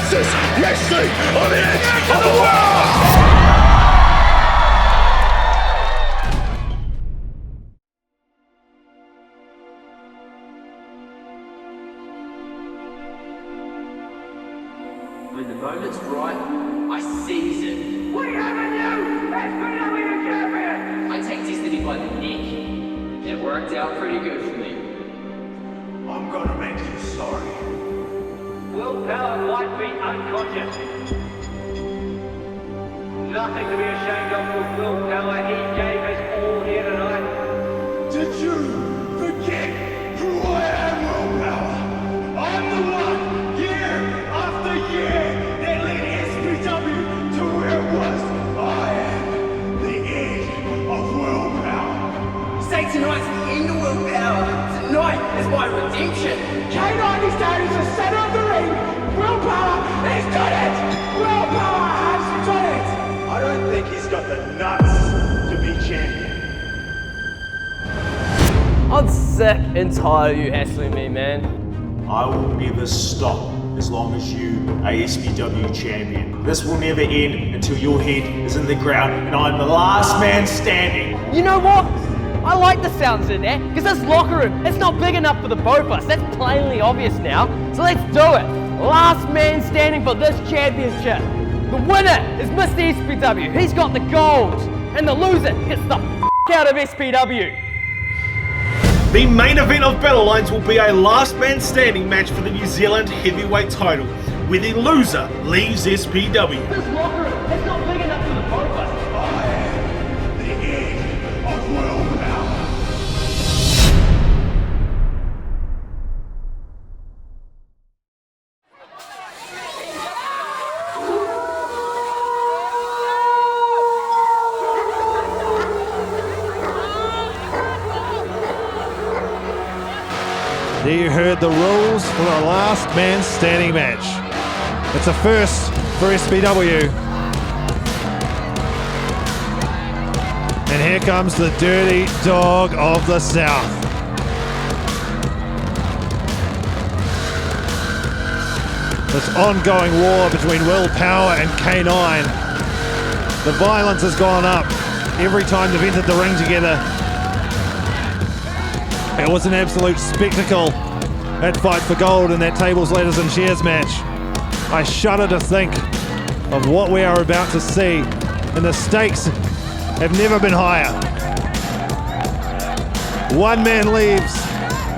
fastest wrestling on the edge of the world! When the moment's right, I seize it. We have a new SPW champion! I take Destiny by the neck. It worked out pretty good for me. I'm gonna make you sorry. Willpower might be unconscious. Nothing to be ashamed of with Willpower. He gave us all here tonight. Did you forget who I am, Willpower? I'm the one, year after year, that led SPW to where it was. I am the end of Willpower. Say tonight's the end of Willpower. Tonight is my redemption. K9 is down as the center of the ring. Willpower has done it! Willpower has done it! I don't think he's got the nuts to be champion. I'm sick and tired of you hassling me, man. I will never stop as long as you are SPW champion. This will never end until your head is in the ground and I'm the last man standing. You know what? I like the sounds in there, because this locker room, it's not big enough for the both of us. That's plainly obvious now. So let's do it. Last man standing for this championship. The winner is Mr. SPW. He's got the gold. And the loser gets the out of SPW. The main event of Battlelines will be a last man standing match for the New Zealand Heavyweight title, where the loser leaves SPW. This locker room, it's not big enough for the both of us. I am the end of Willpower. You heard the rules for the last man standing match. It's a first for SPW. And here comes the dirty dog of the South. This ongoing war between Willpower and K9. The violence has gone up every time they've entered the ring together. It was an absolute spectacle at Fight for Gold in that tables, ladders and chairs match. I shudder to think of what we are about to see, and the stakes have never been higher. One man leaves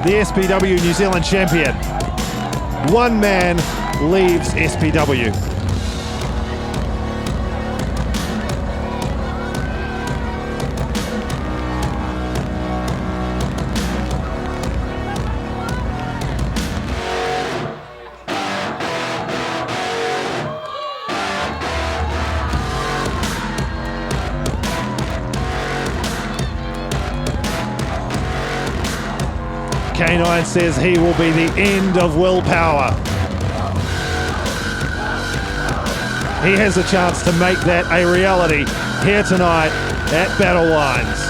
the SPW New Zealand champion. One man leaves SPW. K9 says he will be the end of Willpower. He has a chance to make that a reality here tonight at Battlelines.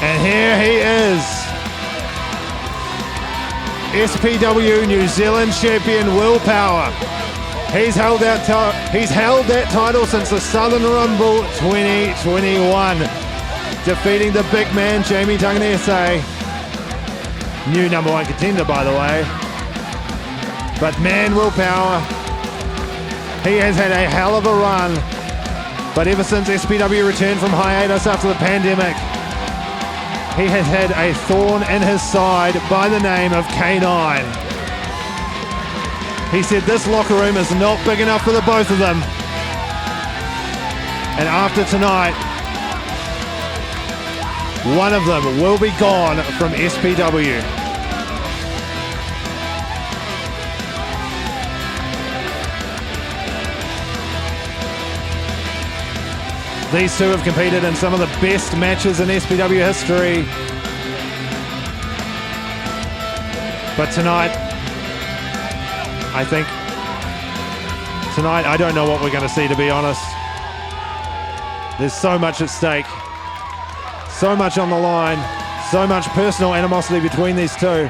And here he is, SPW New Zealand champion Willpower. He's held that title since the Southern Rumble 2021, defeating the big man Jamie Tanganese, new #1 contender by the way. But man, Willpower, he has had a hell of a run. But ever since SPW returned from hiatus after the pandemic, he has had a thorn in his side by the name of K9. He said this locker room is not big enough for the both of them. And after tonight, one of them will be gone from SPW. These two have competed in some of the best matches in SPW history. But tonight, I don't know what we're going to see, to be honest. There's so much at stake, so much on the line, so much personal animosity between these two.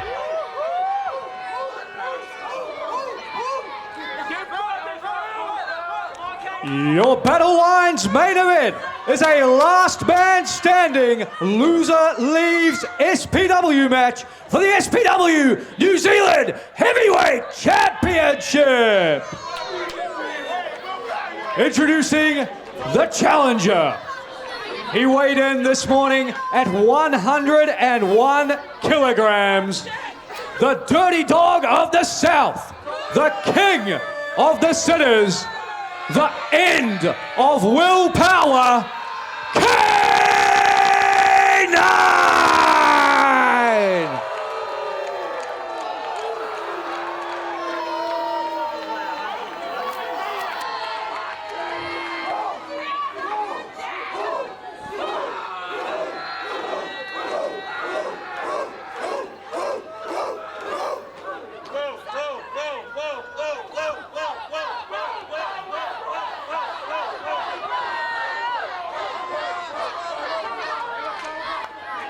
Your Battlelines main event is a last man standing, loser leaves SPW match for the SPW New Zealand Heavyweight Championship. Introducing the challenger. He weighed in this morning at 101 kilograms. The dirty dog of the South, the king of the sitters, the end of willpower, K9!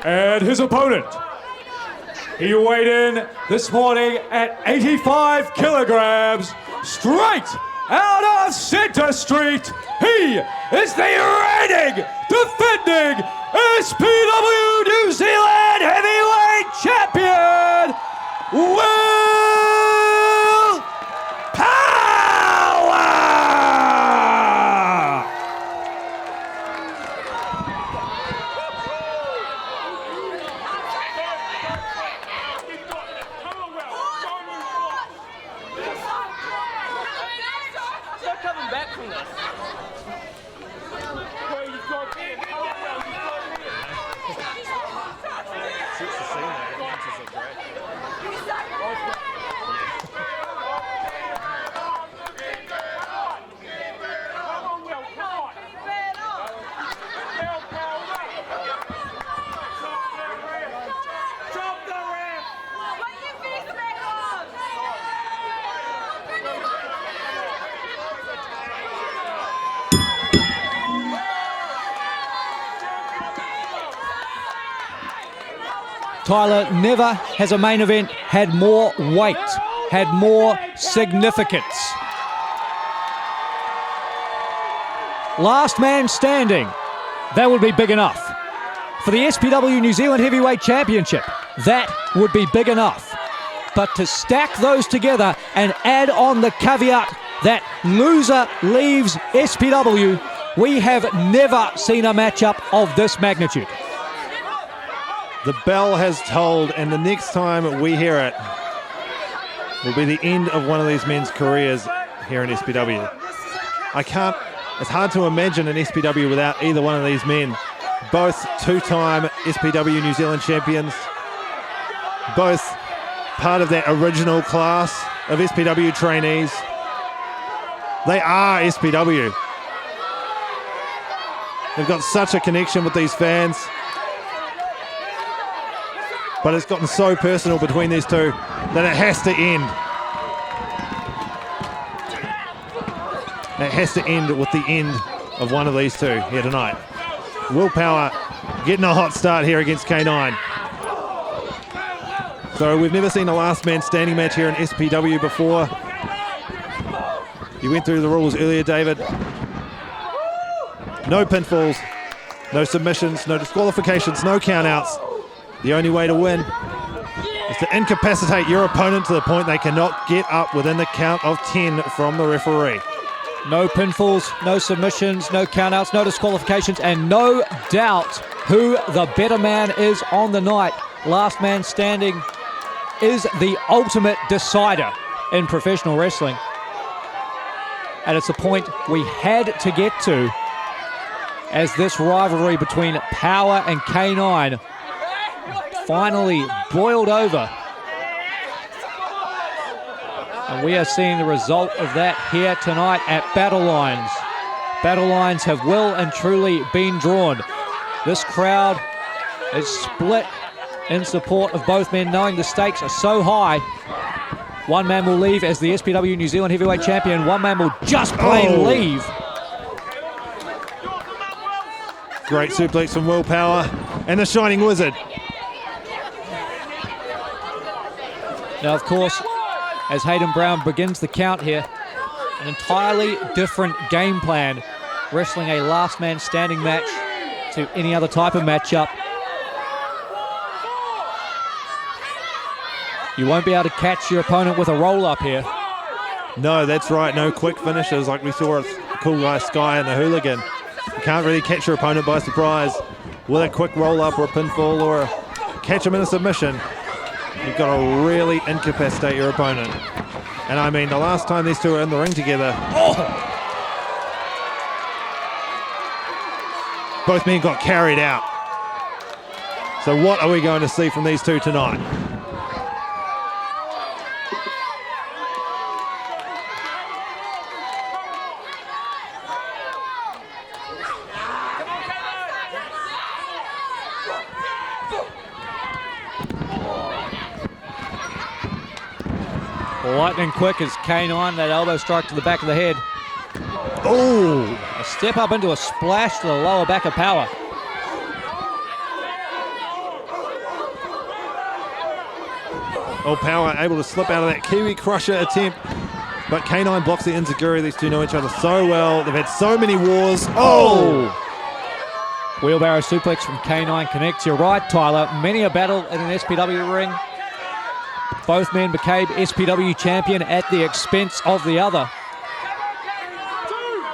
And his opponent, he weighed in this morning at 85 kilograms, straight out of Centre Street. He is the reigning, defending SPW New Zealand Heavyweight Champion, Will Power! Stop coming back from this. Tyler, never has a main event had more weight, had more significance. Last man standing, that would be big enough. For the SPW New Zealand Heavyweight Championship, that would be big enough. But to stack those together and add on the caveat that loser leaves SPW, we have never seen a matchup of this magnitude. The bell has tolled, and the next time we hear it will be the end of one of these men's careers here in SPW. It's hard to imagine an SPW without either one of these men. Both two-time SPW New Zealand champions, both part of that original class of SPW trainees. They are SPW. They've got such a connection with these fans. But it's gotten so personal between these two that it has to end. It has to end with the end of one of these two here tonight. Will Power getting a hot start here against K9. So we've never seen a last man standing match here in SPW before. You went through the rules earlier, David. No pinfalls, no submissions, no disqualifications, no countouts. The only way to win is to incapacitate your opponent to the point they cannot get up within the count of 10 from the referee. No pinfalls, no submissions, no countouts, no disqualifications, and no doubt who the better man is on the night. Last man standing is the ultimate decider in professional wrestling. And it's a point we had to get to as this rivalry between Power and K9 finally boiled over. And we are seeing the result of that here tonight at Battlelines. Battlelines have well and truly been drawn. This crowd is split in support of both men, knowing the stakes are so high. One man will leave as the SPW New Zealand Heavyweight Champion. One man will just plain leave. Great suplex from Willpower and the Shining Wizard. Now, of course, as Hayden Brown begins the count here, an entirely different game plan, wrestling a last man standing match to any other type of matchup. You won't be able to catch your opponent with a roll-up here. No, that's right. No quick finishes like we saw with Cool Guy Sky and the Hooligan. You can't really catch your opponent by surprise with a quick roll-up or a pinfall or a catch him in a submission. You've got to really incapacitate your opponent. And I mean, the last time these two were in the ring together, both men got carried out. So what are we going to see from these two tonight? Lightning quick as K9, that elbow strike to the back of the head. Oh! A step up into a splash to the lower back of Power. Oh, Power able to slip out of that Kiwi Crusher attempt. But K9 blocks the enziguri. These two know each other so well. They've had so many wars. Oh! Wheelbarrow suplex from K9 connects. You're right, Tyler. Many a battle in an SPW ring. Both men became SPW champion at the expense of the other.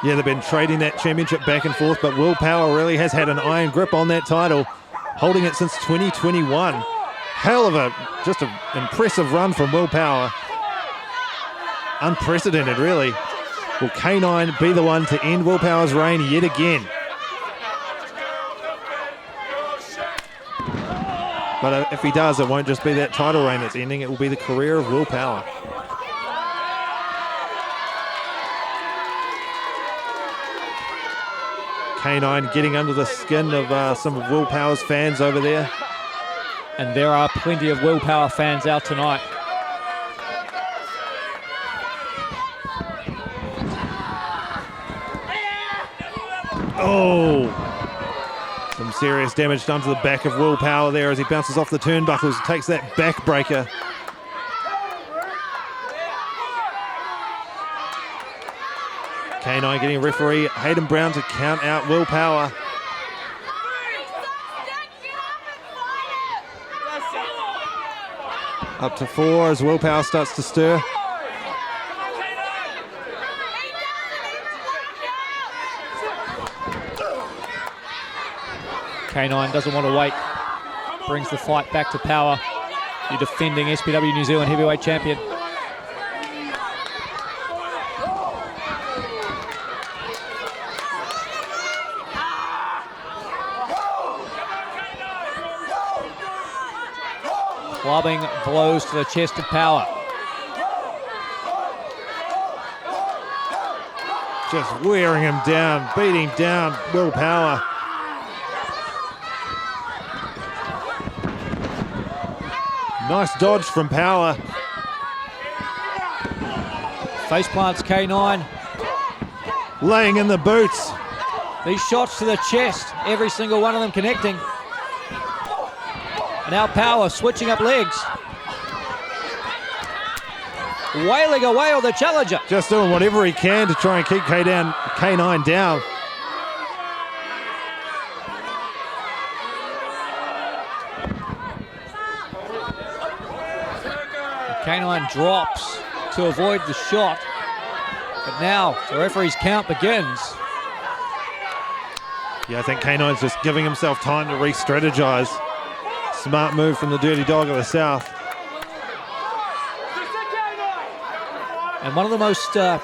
Yeah, they've been trading that championship back and forth, but Willpower really has had an iron grip on that title, holding it since 2021. Hell of just an impressive run from Willpower. Unprecedented, really. Will K9 be the one to end Willpower's reign yet again? But if he does, it won't just be that title reign that's ending, it will be the career of Willpower. K9 getting under the skin of some of Willpower's fans over there. And there are plenty of Willpower fans out tonight. Oh! Some serious damage done to the back of Willpower there as he bounces off the turnbuckles and takes that backbreaker. K9 getting referee Hayden Brown to count out Willpower. Up to 4 as Willpower starts to stir. K9 doesn't want to wait. Brings the fight back to Power. The defending SPW New Zealand Heavyweight Champion. Clubbing blows to the chest of Power. Just wearing him down, beating down Willpower. Nice dodge from Power. Face plants K9. Laying in the boots. These shots to the chest, every single one of them connecting. And now Power switching up legs. Wailing away on the challenger. Just doing whatever he can to try and keep K9 down. K9 drops to avoid the shot. But now the referee's count begins. Yeah, I think K9's just giving himself time to re-strategize. Smart move from the Dirty Dog of the South. And one of the most, the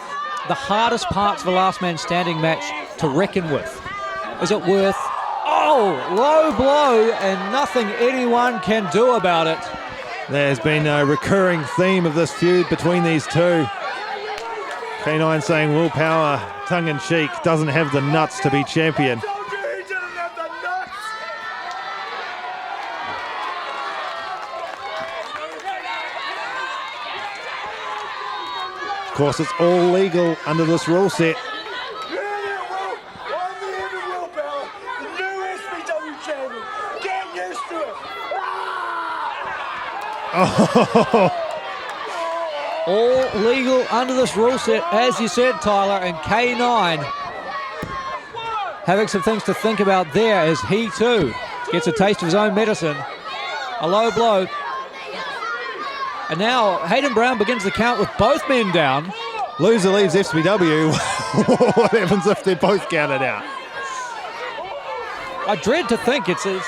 hardest parts of a last man standing match to reckon with. Is it worth, low blow and nothing anyone can do about it. There's been a recurring theme of this feud between these two. K9 saying Willpower, tongue-in-cheek, doesn't have the nuts to be champion. Of course, it's all legal under this rule set. All legal under this rule set, as you said, Tyler, and K9 having some things to think about there as he too gets a taste of his own medicine. A low blow. And now Hayden Brown begins the count with both men down. Loser leaves SPW. What happens if they're both counted out? I dread to think it's a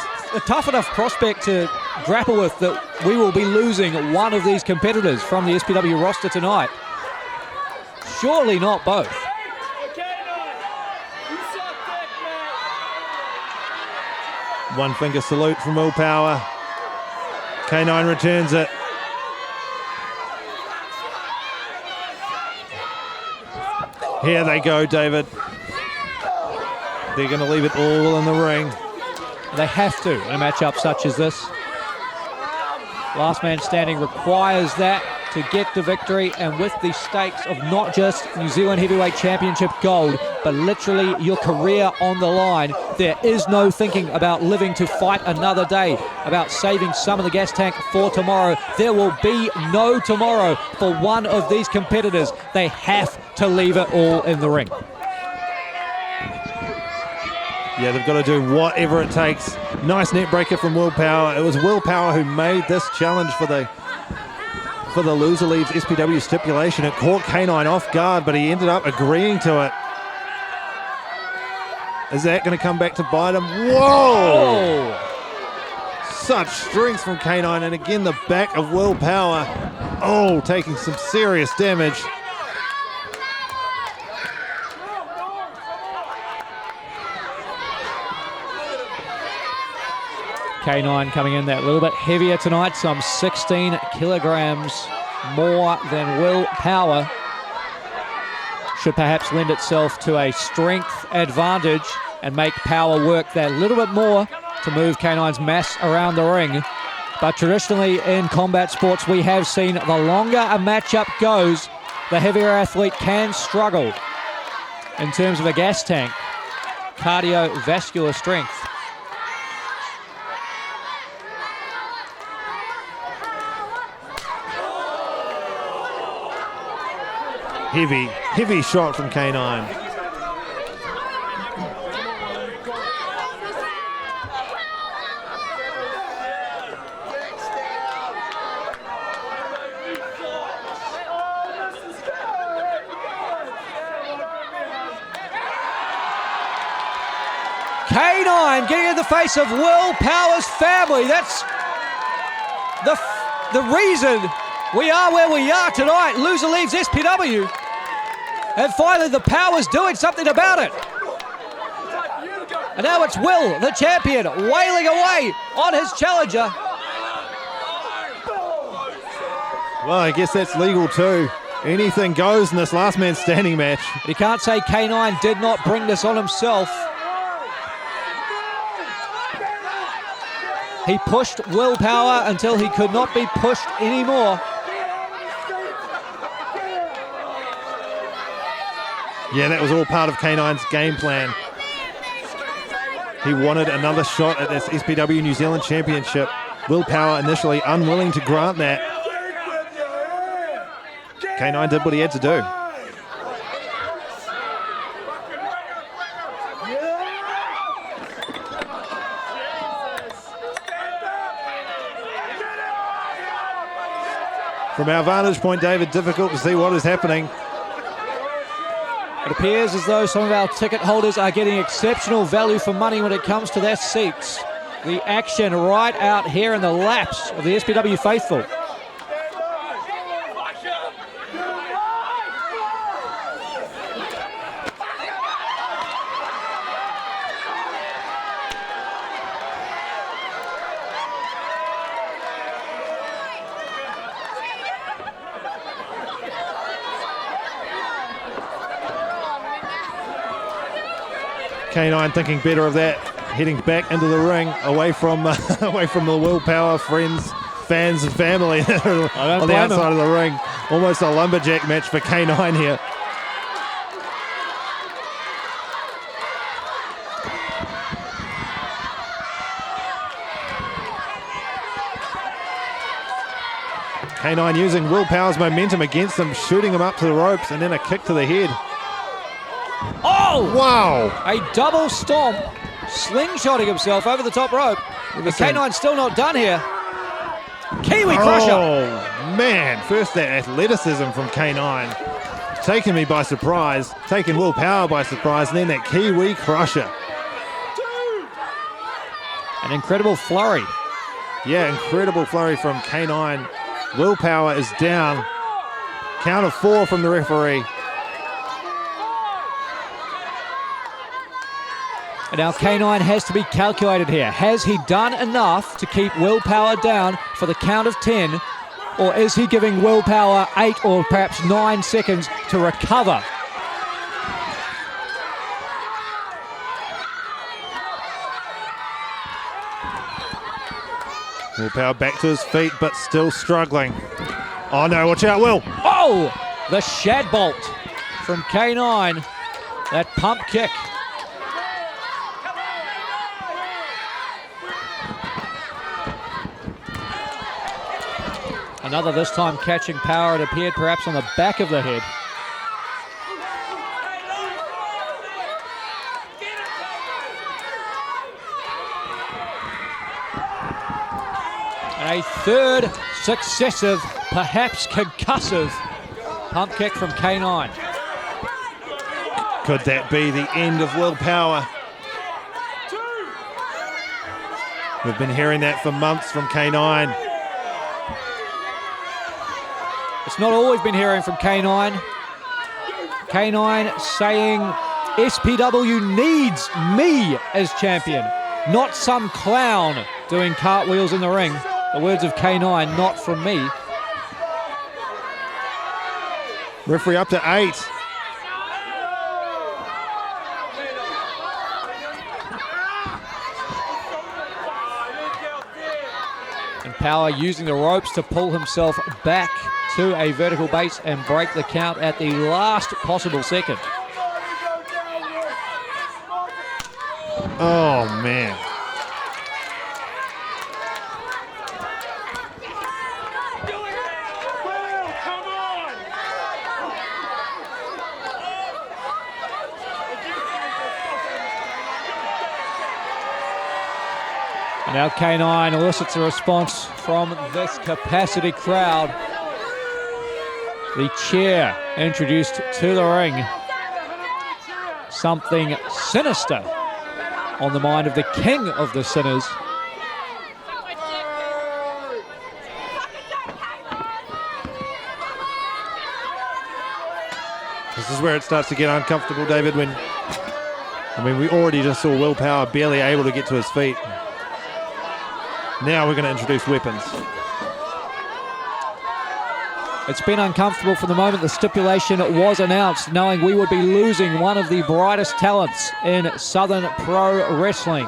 tough enough prospect to grapple with that we will be losing one of these competitors from the SPW roster tonight. Surely not both. One finger salute from Willpower. K9 returns it. Here they go, David. They're going to leave it all in the ring. They have to in a matchup such as this. Last man standing requires that to get the victory, and with the stakes of not just New Zealand Heavyweight Championship gold, but literally your career on the line, there is no thinking about living to fight another day, about saving some of the gas tank for tomorrow. There will be no tomorrow for one of these competitors. They have to leave it all in the ring. Yeah, they've got to do whatever it takes. Nice net breaker from Willpower. It was Willpower who made this challenge for the loser leaves SPW stipulation. It caught K9 off guard, but he ended up agreeing to it. Is that going to come back to bite him? Whoa! Such strength from K9, and again the back of Willpower. Oh, taking some serious damage. K9 coming in that little bit heavier tonight, some 16 kilograms more than Willpower. Should perhaps lend itself to a strength advantage and make Power work that little bit more to move K9's mass around the ring. But traditionally in combat sports, we have seen the longer a matchup goes, the heavier athlete can struggle in terms of a gas tank, cardiovascular strength. Heavy shot from K9. K9 getting in the face of Willpower's family. That's the reason we are where we are tonight. Loser leaves SPW. And finally the Power's doing something about it. And now it's Will, the champion, wailing away on his challenger. Well, I guess that's legal too. Anything goes in this last man standing match. But you can't say K9 did not bring this on himself. He pushed Willpower until he could not be pushed anymore. Yeah, that was all part of K9's game plan. He wanted another shot at this SPW New Zealand Championship. Willpower initially unwilling to grant that. K9 did what he had to do. From our vantage point, David, difficult to see what is happening. It appears as though some of our ticket holders are getting exceptional value for money when it comes to their seats. The action right out here in the laps of the SPW faithful. K9 thinking better of that, heading back into the ring, away from the Willpower friends, fans and family on the outside of the ring. Almost a lumberjack match for K9 here. K9 using Willpower's momentum against him, shooting him up to the ropes, and then a kick to the head. Oh! Wow! A double stomp, slingshotting himself over the top rope. And K9 still not done here. Kiwi crusher! Oh, man. First that athleticism from K9. Taking me by surprise, taking Willpower by surprise, and then that Kiwi crusher. An incredible flurry. Yeah, incredible flurry from K9. Willpower is down. Count of 4 from the referee. And now K9 has to be calculated here. Has he done enough to keep Willpower down for the count of 10? Or is he giving Willpower 8 or perhaps 9 seconds to recover? Willpower back to his feet, but still struggling. Oh no, watch out, Will. Oh, the shad bolt from K9. That pump kick. Another, this time catching power. It appeared perhaps on the back of the head. And a third successive, perhaps concussive, pump kick from K9. Could that be the end of Willpower? We've been hearing that for months from K9. It's not all we've been hearing from K9. K9 saying SPW needs me as champion, not some clown doing cartwheels in the ring. The words of K9, not from me. Referee up to 8. And Power using the ropes to pull himself back to a vertical base and break the count at the last possible second. Oh, man. And now K9 elicits a response from this capacity crowd. The chair introduced to the ring. Something sinister on the mind of the king of the sinners. This is where it starts to get uncomfortable, David, when, we already just saw Willpower barely able to get to his feet. Now we're going to introduce weapons. It's been uncomfortable from the moment the stipulation was announced, knowing we would be losing one of the brightest talents in Southern Pro Wrestling.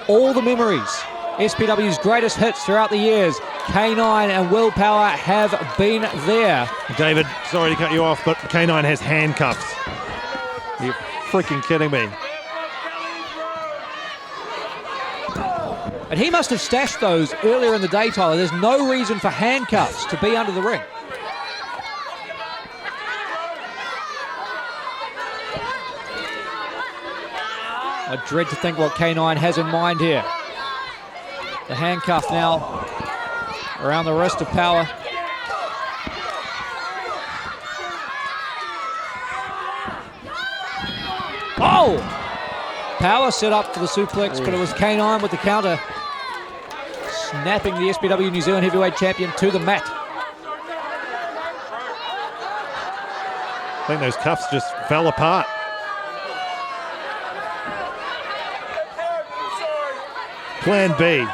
All the memories, SPW's greatest hits throughout the years, K9 and Willpower have been there. David, sorry to cut you off, but K9 has handcuffs. You're freaking kidding me. And he must have stashed those earlier in the day, Tyler. There's no reason for handcuffs to be under the ring. I dread to think what K9 has in mind here. The handcuff now around the wrist of Power. Oh! Power set up for the suplex, but it was K9 with the counter, snapping the SPW New Zealand Heavyweight Champion to the mat. I think those cuffs just fell apart. Plan B.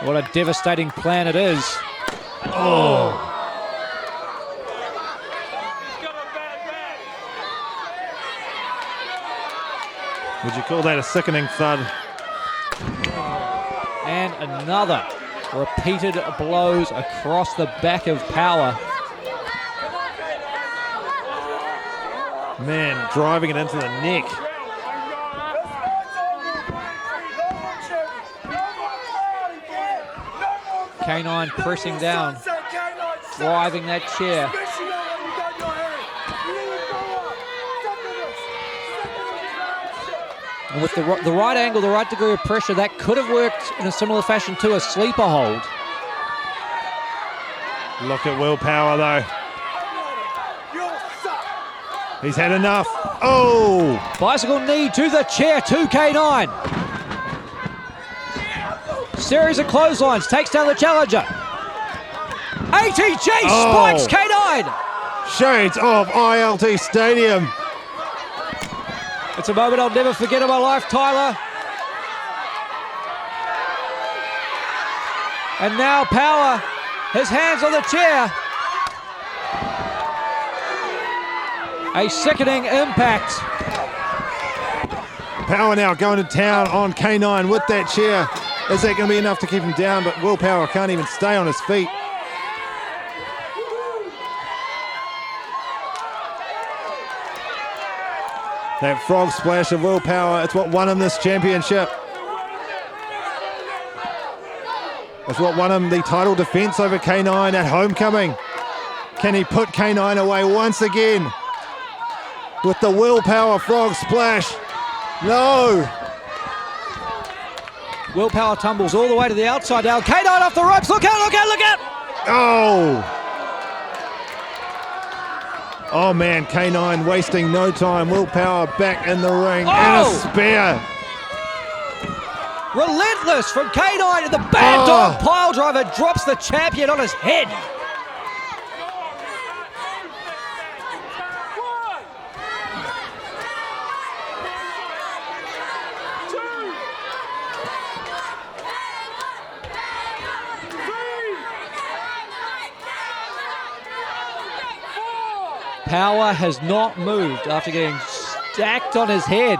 What a devastating plan it is. Oh. Would you call that a sickening thud? And another. Repeated blows across the back of Power. Man, driving it into the neck. K9 pressing down, driving that chair. And with the right angle, the right degree of pressure, that could have worked in a similar fashion to a sleeper hold. Look at Willpower though. He's had enough. Oh! Bicycle knee to the chair, to K9. Series of clotheslines, takes down the challenger. ATG spikes K9. Shades of ILT Stadium. It's a moment I'll never forget in my life, Tyler. And now Power, his hands on the chair. A sickening impact. Power now going to town on K9 with that chair. Is that going to be enough to keep him down? But Willpower can't even stay on his feet. That frog splash of Willpower, it's what won him this championship. It's what won him the title defense over K9 at Homecoming. Can he put K9 away once again with the Willpower frog splash? No! Willpower tumbles all the way to the outside now. K9 off the ropes. Look out, look out, look out! Oh! Oh man, K9 wasting no time. Willpower back in the ring and a spear. Relentless from K9, and the bad dog pile driver drops the champion on his head. Power has not moved after getting stacked on his head.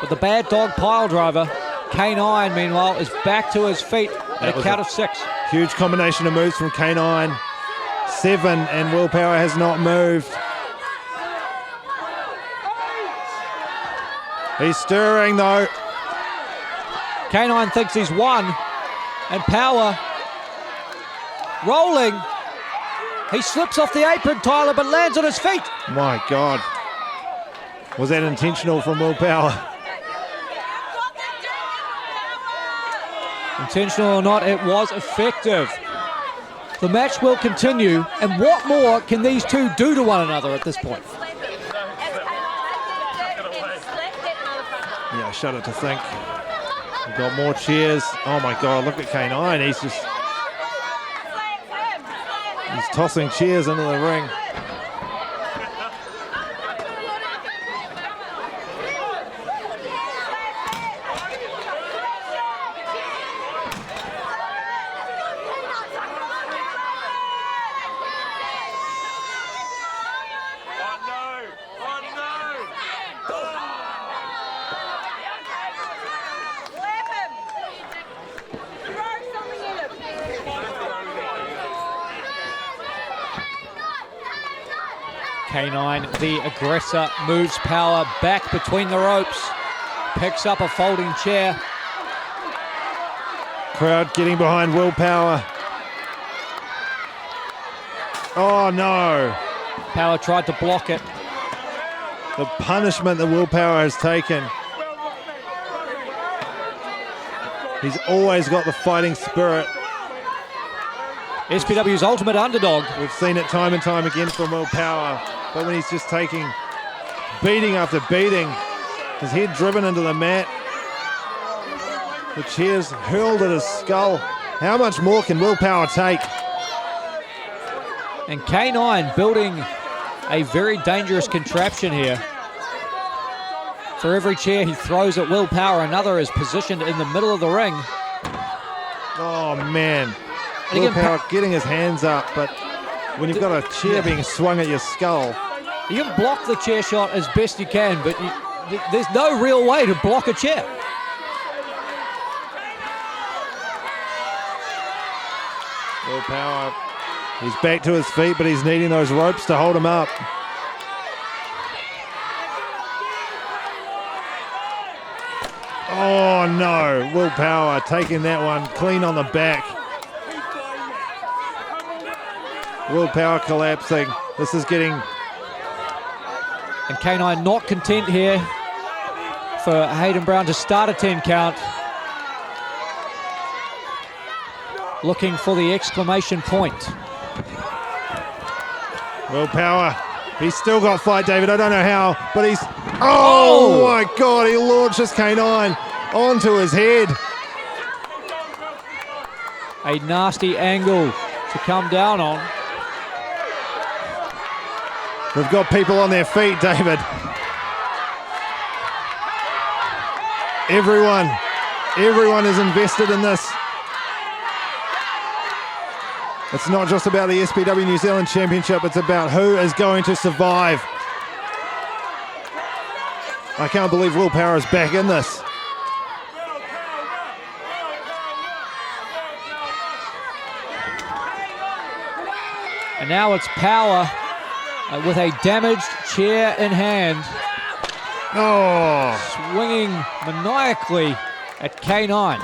But the bad dog pile driver, K9, meanwhile, is back to his feet at a count of 6. Huge combination of moves from K9. 7, and Willpower has not moved. He's stirring though. K9 thinks he's won, and Power rolling. He slips off the apron, Tyler, but lands on his feet. My God. Was that intentional from Willpower? Intentional or not, it was effective. The match will continue, and what more can these two do to one another at this point? Yeah, shudder to think. We've got more cheers. Oh my God, look at K9. He's tossing chairs into the ring. K9, the aggressor, moves Power back between the ropes, picks up a folding chair. Crowd getting behind Willpower. Oh no. Power tried to block it. The punishment that Willpower has taken. He's always got the fighting spirit. SPW's ultimate underdog. We've seen it time and time again from Willpower, but when he's just taking beating after beating. His head driven into the mat. The chairs hurled at his skull. How much more can Willpower take? And K9 building a very dangerous contraption here. For every chair he throws at Willpower, another is positioned in the middle of the ring. Oh, man. And again, Willpower getting his hands up, but when you've got a chair being swung at your skull. You can block the chair shot as best you can, but there's no real way to block a chair. Willpower, he's back to his feet, but he's needing those ropes to hold him up. Oh no, Willpower taking that one clean on the back. Willpower collapsing. This is getting... And K9 not content here for Hayden Brown to start a 10 count. Looking for the exclamation point. Willpower, he's still got fight, David. I don't know how, but he's... Oh my God, he launches K9 onto his head. A nasty angle to come down on. We've got people on their feet, David. Everyone is invested in this. It's not just about the SPW New Zealand Championship, it's about who is going to survive. I can't believe Willpower is back in this. And now it's Power with a damaged chair in hand. Oh, Swinging maniacally at K9.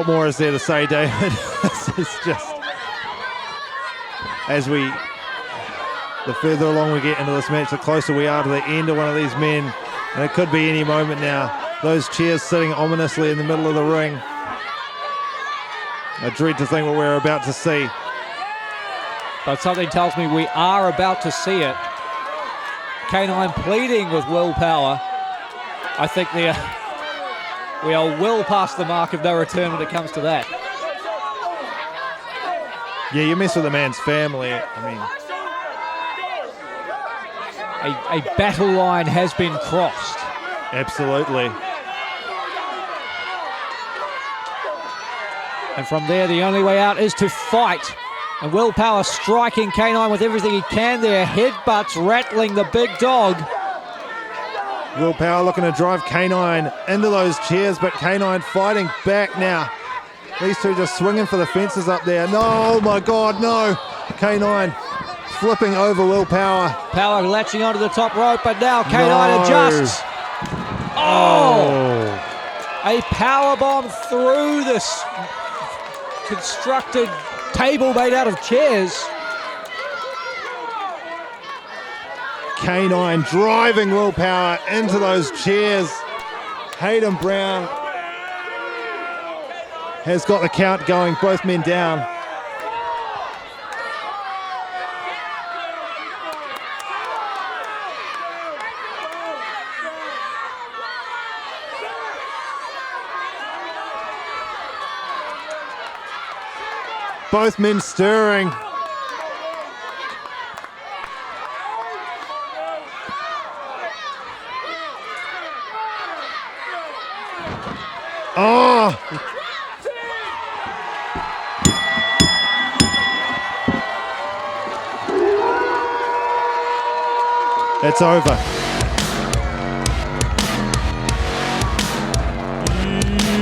what more is there to say, David? This is just... The further along we get into this match, the closer we are to the end of one of these men. And it could be any moment now. Those chairs sitting ominously in the middle of the ring. I dread to think what we're about to see. But something tells me we are about to see it. K9 pleading with Willpower. I think we are well past the mark of no return when it comes to that. Yeah, you mess with a man's family. I mean, A battle line has been crossed. absolutely. And from there, the only way out is to fight. And Willpower striking K9 with everything he can there. Headbutts rattling the big dog. Willpower looking to drive K9 into those chairs, but K9 fighting back now. These two just swinging for the fences up there. No, oh my God, no. K9 flipping over Willpower. Power latching onto the top rope, but now K9 adjusts. Oh! A power bomb through this constructed table made out of chairs. K9 driving Willpower into those chairs. Hayden Brown has got the count going, both men down. Both men stirring. Oh! It's over.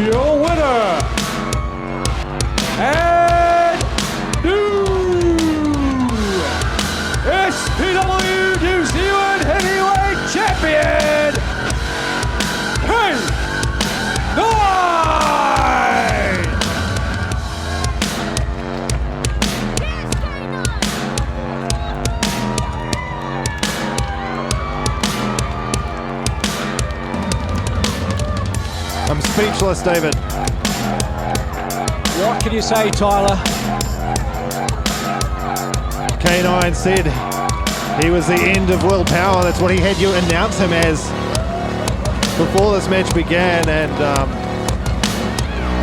Your winner and new SPW New Zealand Heavyweight Champion, K9! speechless, David. What can you say, Tyler? K9 said he was the end of Will Power. That's what he had you announce him as before this match began, and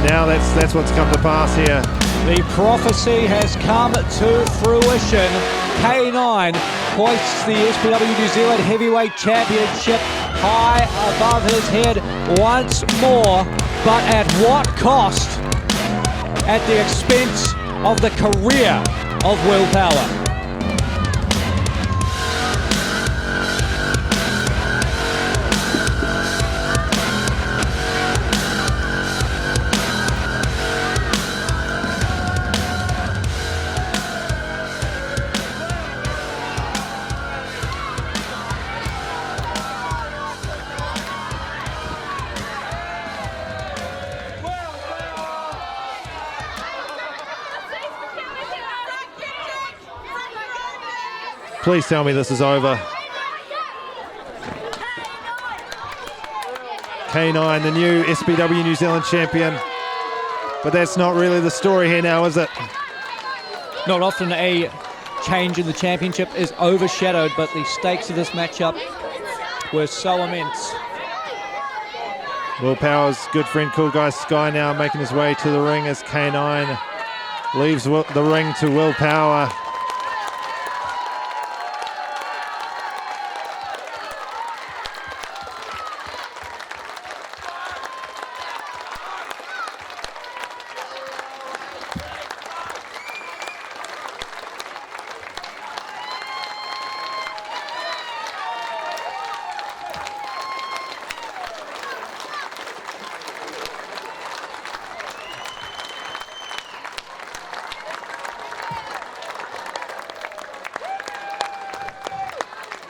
now that's what's come to pass here. The prophecy has come to fruition. K9 hoists the SPW New Zealand Heavyweight Championship high above his head once more, but at what cost? At the expense of the career of Will Power. Please tell me this is over. K9, the new SPW New Zealand champion. But that's not really the story here now, is it? Not often a change in the championship is overshadowed, but the stakes of this matchup were so immense. Will Power's good friend Cool Guy Sky now making his way to the ring as K9 leaves the ring to Will Power.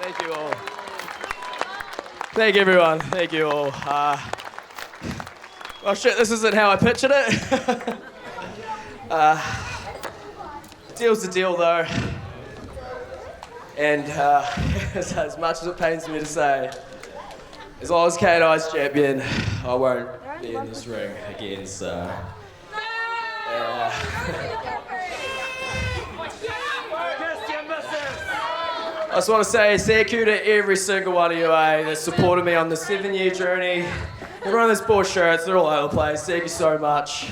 Thank you all. Thank you, everyone. Thank you all. Oh shit, this isn't how I pictured it. Deal's the deal though. And as much as it pains me to say, as long as K9's champion, I won't be in this ring again, so. I just want to say thank you to every single one of you that supported me on the 7-year journey. Everyone that's bought shirts, they're all over the place. Thank you so much.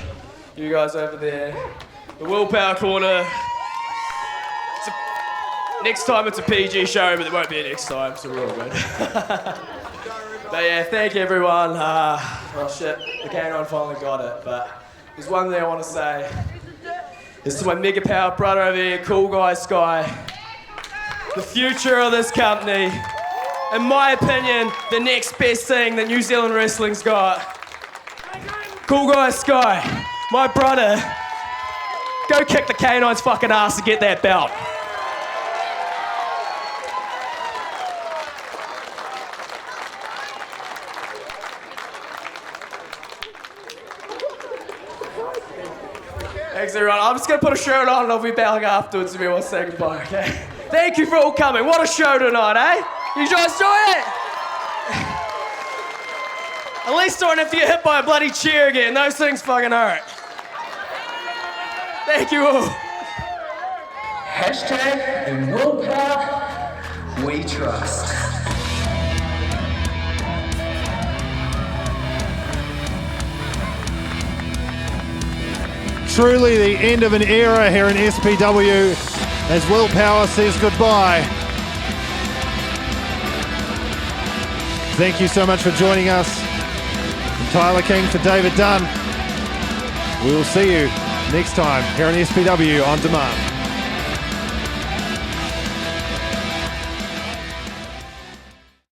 You guys over there. The Willpower Corner. Next time it's a PG show, but there won't be a next time, so we're all good. But yeah, thank you everyone. Oh shit, the K9 finally got it. But there's one thing I want to say. It's to my mega power brother over here, Cool Guy Sky. The future of this company, in my opinion, the next best thing that New Zealand wrestling's got. Cool Guy Sky, my brother, go kick the K9's fucking ass to get that belt. Thanks everyone. I'm just gonna put a shirt on and I'll be back afterwards if you want to say goodbye, okay? Thank you for all coming. What a show tonight, eh? You guys enjoy it? At least don't have to get hit by a bloody chair again. Those things fucking hurt. Thank you all. Hashtag in Willpower we trust. Truly the end of an era here in SPW as Will Power says goodbye. Thank you so much for joining us. From Tyler King for David Dunn. We will see you next time here on SPW On Demand.